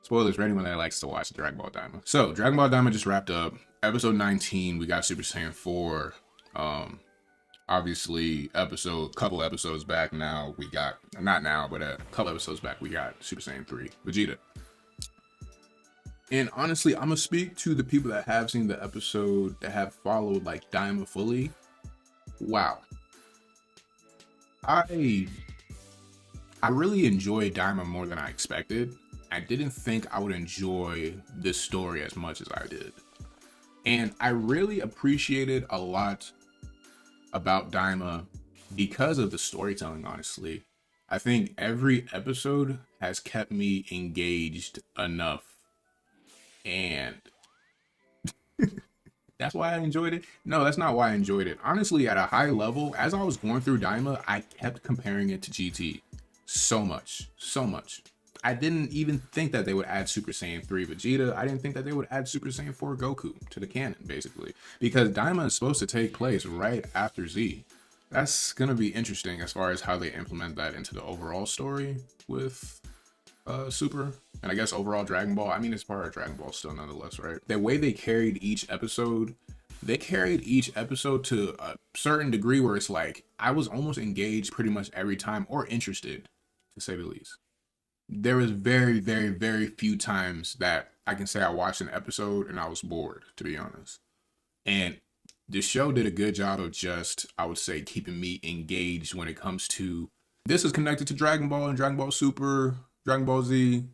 Spoilers for anyone that likes to watch Dragon Ball Daima. So, Dragon Ball Daima just wrapped up. Episode 19, we got Super Saiyan 4. Obviously, couple episodes back now, we got, not now, but a couple episodes back, we got Super Saiyan 3, Vegeta. And honestly, I'm gonna speak to the people that have seen the episode, that have followed like Daima fully. Wow. I really enjoyed Daima more than I expected. I didn't think I would enjoy this story as much as I did. And I really appreciated a lot about Daima because of the storytelling, honestly. I think every episode has kept me engaged enough. And that's why I enjoyed it. No, that's not why I enjoyed it. Honestly, at a high level, as I was going through Daima, I kept comparing it to GT. So much. So much. I didn't even think that they would add Super Saiyan 3 Vegeta. I didn't think that they would add Super Saiyan 4 Goku to the canon, basically. Because Daima is supposed to take place right after Z. That's going to be interesting as far as how they implement that into the overall story with Super. And I guess overall Dragon Ball. I mean, it's part of Dragon Ball still nonetheless, right? The way they carried each episode to a certain degree where it's like, I was almost engaged pretty much every time, or interested, to say the least. There was very, very, very few times that I can say I watched an episode and I was bored, to be honest. And the show did a good job of just, I would say, keeping me engaged when it comes to, this is connected to Dragon Ball and Dragon Ball Super, Dragon Ball Z.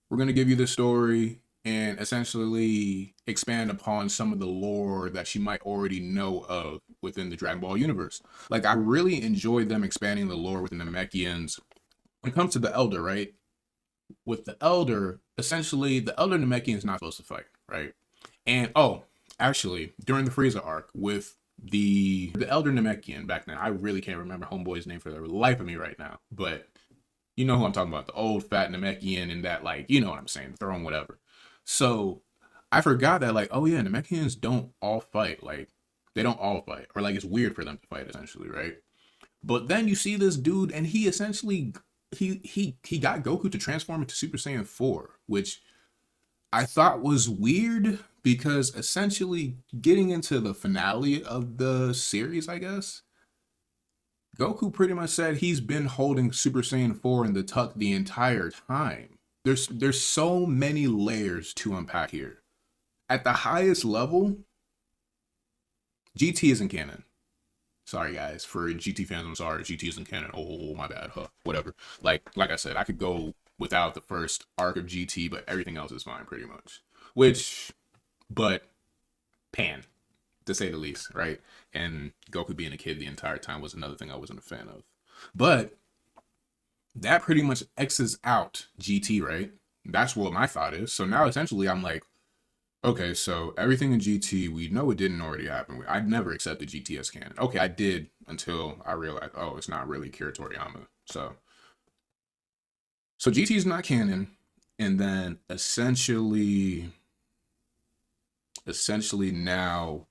We're going to give you the story and essentially expand upon some of the lore that you might already know of within the Dragon Ball universe. Like, I really enjoyed them expanding the lore within the Namekians. When it comes to the Elder, right? With the Elder, essentially, the Elder Namekian is not supposed to fight, right? And, actually, during the Frieza arc, with the Elder Namekian back then, I really can't remember Homeboy's name for the life of me right now, but you know who I'm talking about, the old fat Namekian and that, like, you know what I'm saying, throwing whatever. So, I forgot that, like, oh yeah, Namekians don't all fight, like, they don't all fight, or like, it's weird for them to fight, essentially, right? But then you see this dude, and he essentially he got Goku to transform into Super Saiyan 4, which I thought was weird because essentially getting into the finale of the series, I guess, Goku pretty much said he's been holding Super Saiyan 4 in the tuck the entire time. There's so many layers to unpack here. At the highest level, GT isn't canon. Sorry guys, for GT fans, I'm sorry. GT isn't canon. Oh my bad. Whatever. Like I said, I could go without the first arc of GT, but everything else is fine pretty much. But Pan, to say the least, right? And Goku being a kid the entire time was another thing I wasn't a fan of. But that pretty much X's out GT, right? That's what my thought is. So now essentially I'm like, okay, so everything in GT, we know it didn't already happen. I'd never accepted GT as canon. Okay, I did until I realized, oh, it's not really Kira Toriyama. So GT is not canon, and then essentially now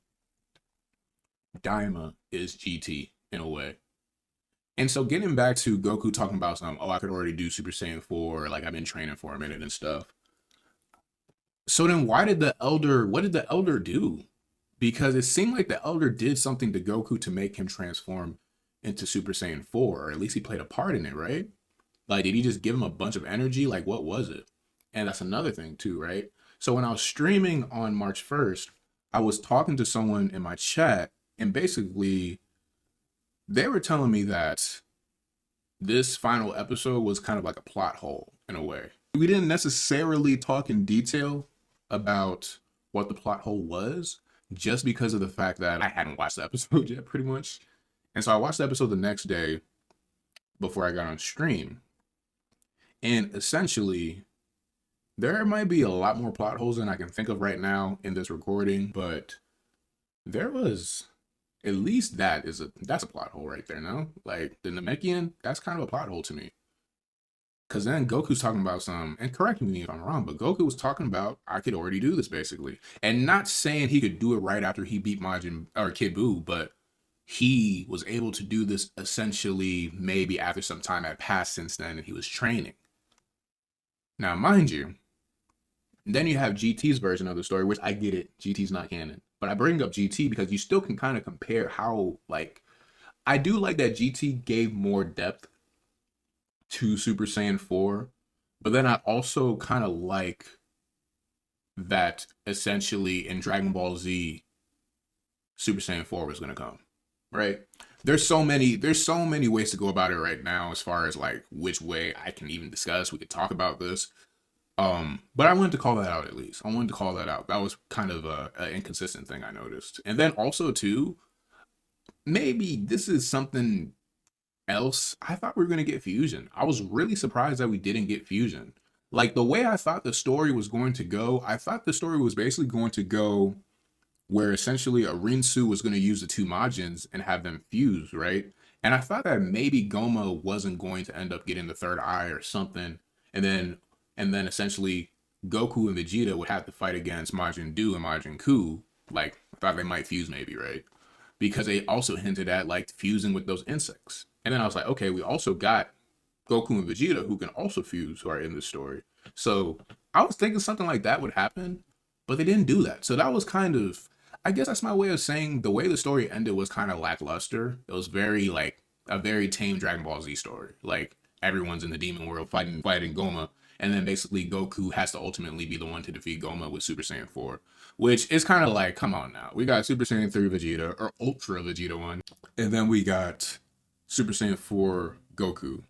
Daima is GT in a way. And so getting back to Goku talking about I could already do Super Saiyan 4, like I've been training for a minute and stuff. So then what did the Elder do? Because it seemed like the Elder did something to Goku to make him transform into Super Saiyan 4, or at least he played a part in it, right? Like, did he just give him a bunch of energy? Like, what was it? And that's another thing too, right? So when I was streaming on March 1st, I was talking to someone in my chat, and basically they were telling me that this final episode was kind of like a plot hole in a way. We didn't necessarily talk in detail about what the plot hole was, just because of the fact that I hadn't watched the episode yet, pretty much. And so I watched the episode the next day before I got on stream. And essentially, there might be a lot more plot holes than I can think of right now in this recording, but there was at least that's a plot hole right there, no? Like, the Namekian, that's kind of a plot hole to me. Because then Goku's talking about and correct me if I'm wrong, but Goku was talking about, I could already do this, basically. And not saying he could do it right after he beat Majin, or Kid Buu, but he was able to do this essentially maybe after some time had passed since then and he was training. Now, mind you, Then you have GT's version of the story, which I get it. GT's not canon. But I bring up GT because you still can kind of compare how, like, I do like that GT gave more depth to Super Saiyan 4. But then I also kind of like that essentially in Dragon Ball Z, Super Saiyan 4 was going to come, right? There's so many ways to go about it right now as far as like which way I can even discuss. We could talk about this. But I wanted to call that out at least. I wanted to call that out. That was kind of a inconsistent thing I noticed. And then also too, maybe this is something else. I thought we were gonna get Fusion. I was really surprised that we didn't get Fusion. Like the way I thought the story was going to go, I thought the story was basically going to go where essentially a Rinsu was going to use the two Majins and have them fuse, right? And I thought that maybe Goma wasn't going to end up getting the third eye or something, and then essentially Goku and Vegeta would have to fight against Majin Buu and Majin Ku. Like I thought they might fuse maybe, right? Because they also hinted at like fusing with those insects. And then I was like, okay, we also got Goku and Vegeta who can also fuse who are in this story. So I was thinking something like that would happen, but they didn't do that. So that was kind of, I guess that's my way of saying the way the story ended was kind of lackluster. It was very like a very tame Dragon Ball Z story. Like everyone's in the demon world fighting Goma, and then basically Goku has to ultimately be the one to defeat Goma with Super Saiyan 4, which is kind of like, come on now. We got Super Saiyan 3 Vegeta, or Ultra Vegeta 1, and then we got Super Saiyan 4 Goku.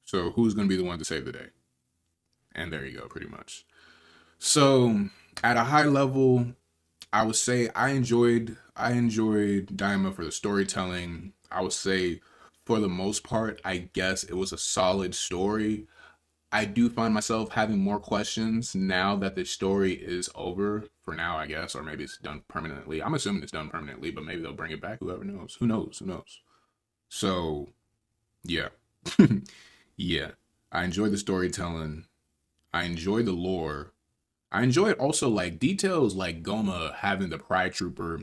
So who's going to be the one to save the day? And there you go, pretty much. So at a high level, I would say I enjoyed Daima for the storytelling. I would say for the most part, I guess it was a solid story. I do find myself having more questions now that the story is over for now, I guess, or maybe it's done permanently. I'm assuming it's done permanently, but maybe they'll bring it back. Whoever knows. Who knows? Who knows? So, yeah. Yeah. I enjoyed the storytelling. I enjoyed the lore. I enjoyed also like details like Goma having the Pride Trooper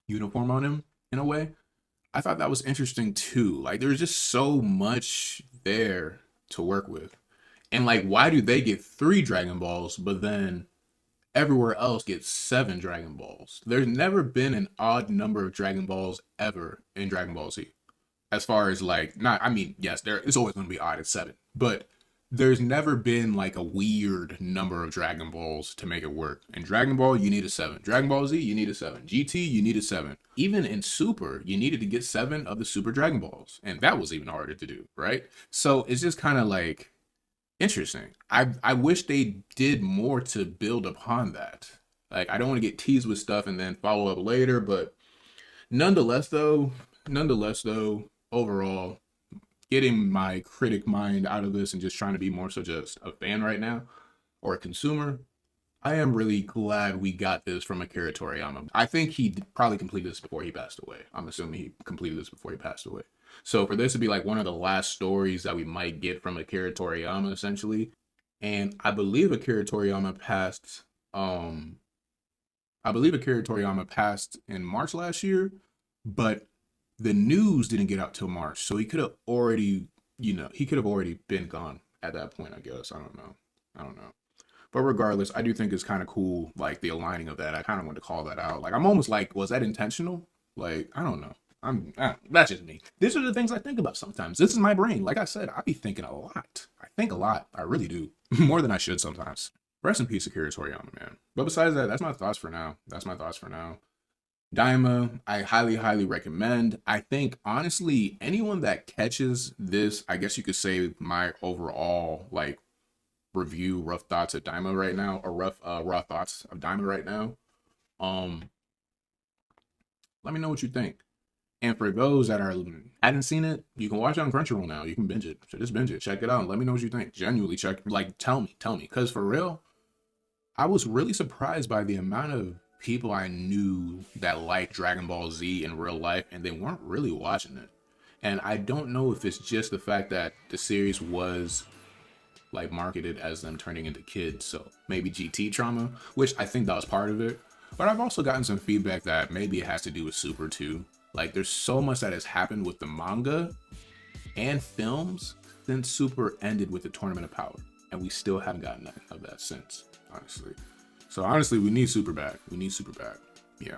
uniform on him in a way. I thought that was interesting too. Like there's just so much there to work with. And like why do they get 3 Dragon Balls but then everywhere else gets 7 Dragon Balls? There's never been an odd number of Dragon Balls ever in Dragon Ball Z. As far as like not I mean, yes, there is always going to be odd at 7, but there's never been like a weird number of Dragon Balls to make it work. In Dragon Ball, you need a 7. Dragon Ball Z, you need a 7. GT, you need a 7. Even in Super, you needed to get 7 of the Super Dragon Balls. And that was even harder to do, right? So it's just kind of like interesting. I wish they did more to build upon that. Like I don't want to get teased with stuff and then follow up later, but nonetheless though, overall, getting my critic mind out of this and just trying to be more so just a fan right now or a consumer, I am really glad we got this from Akira Toriyama. I think he probably completed this before he passed away. I'm assuming he completed this before he passed away. So for this to be like one of the last stories that we might get from Akira Toriyama, essentially, and I believe Akira Toriyama passed in March last year, but the news didn't get out till March, so he could have already, been gone at that point, I guess. I don't know. But regardless, I do think it's kind of cool, like the aligning of that. I kind of want to call that out. Like I'm almost like, was that intentional? Like I don't know. That's just me. These are the things I think about sometimes. This is my brain. Like I said, I be thinking a lot. I think a lot. I really do. More than I should sometimes. Rest in peace, Akira Toriyama, man. But besides that, that's my thoughts for now. Daima, I highly, highly recommend. I think, honestly, anyone that catches this, I guess you could say my overall, like, review, rough thoughts of Daima right now, or raw thoughts of Daima right now. Let me know what you think. And for those that hadn't seen it, you can watch it on Crunchyroll now. You can binge it. So just binge it. Check it out. Let me know what you think. Genuinely check. Like, tell me. Because for real, I was really surprised by the amount of people I knew that liked Dragon Ball Z in real life, and they weren't really watching it. And I don't know if it's just the fact that the series was like marketed as them turning into kids, so maybe GT trauma, which I think that was part of it. But I've also gotten some feedback that maybe it has to do with Super too. Like there's so much that has happened with the manga and films since Super ended with the Tournament of Power, and we still haven't gotten a that sense, honestly. So honestly, we need Superbad. We need Superbad. Yeah.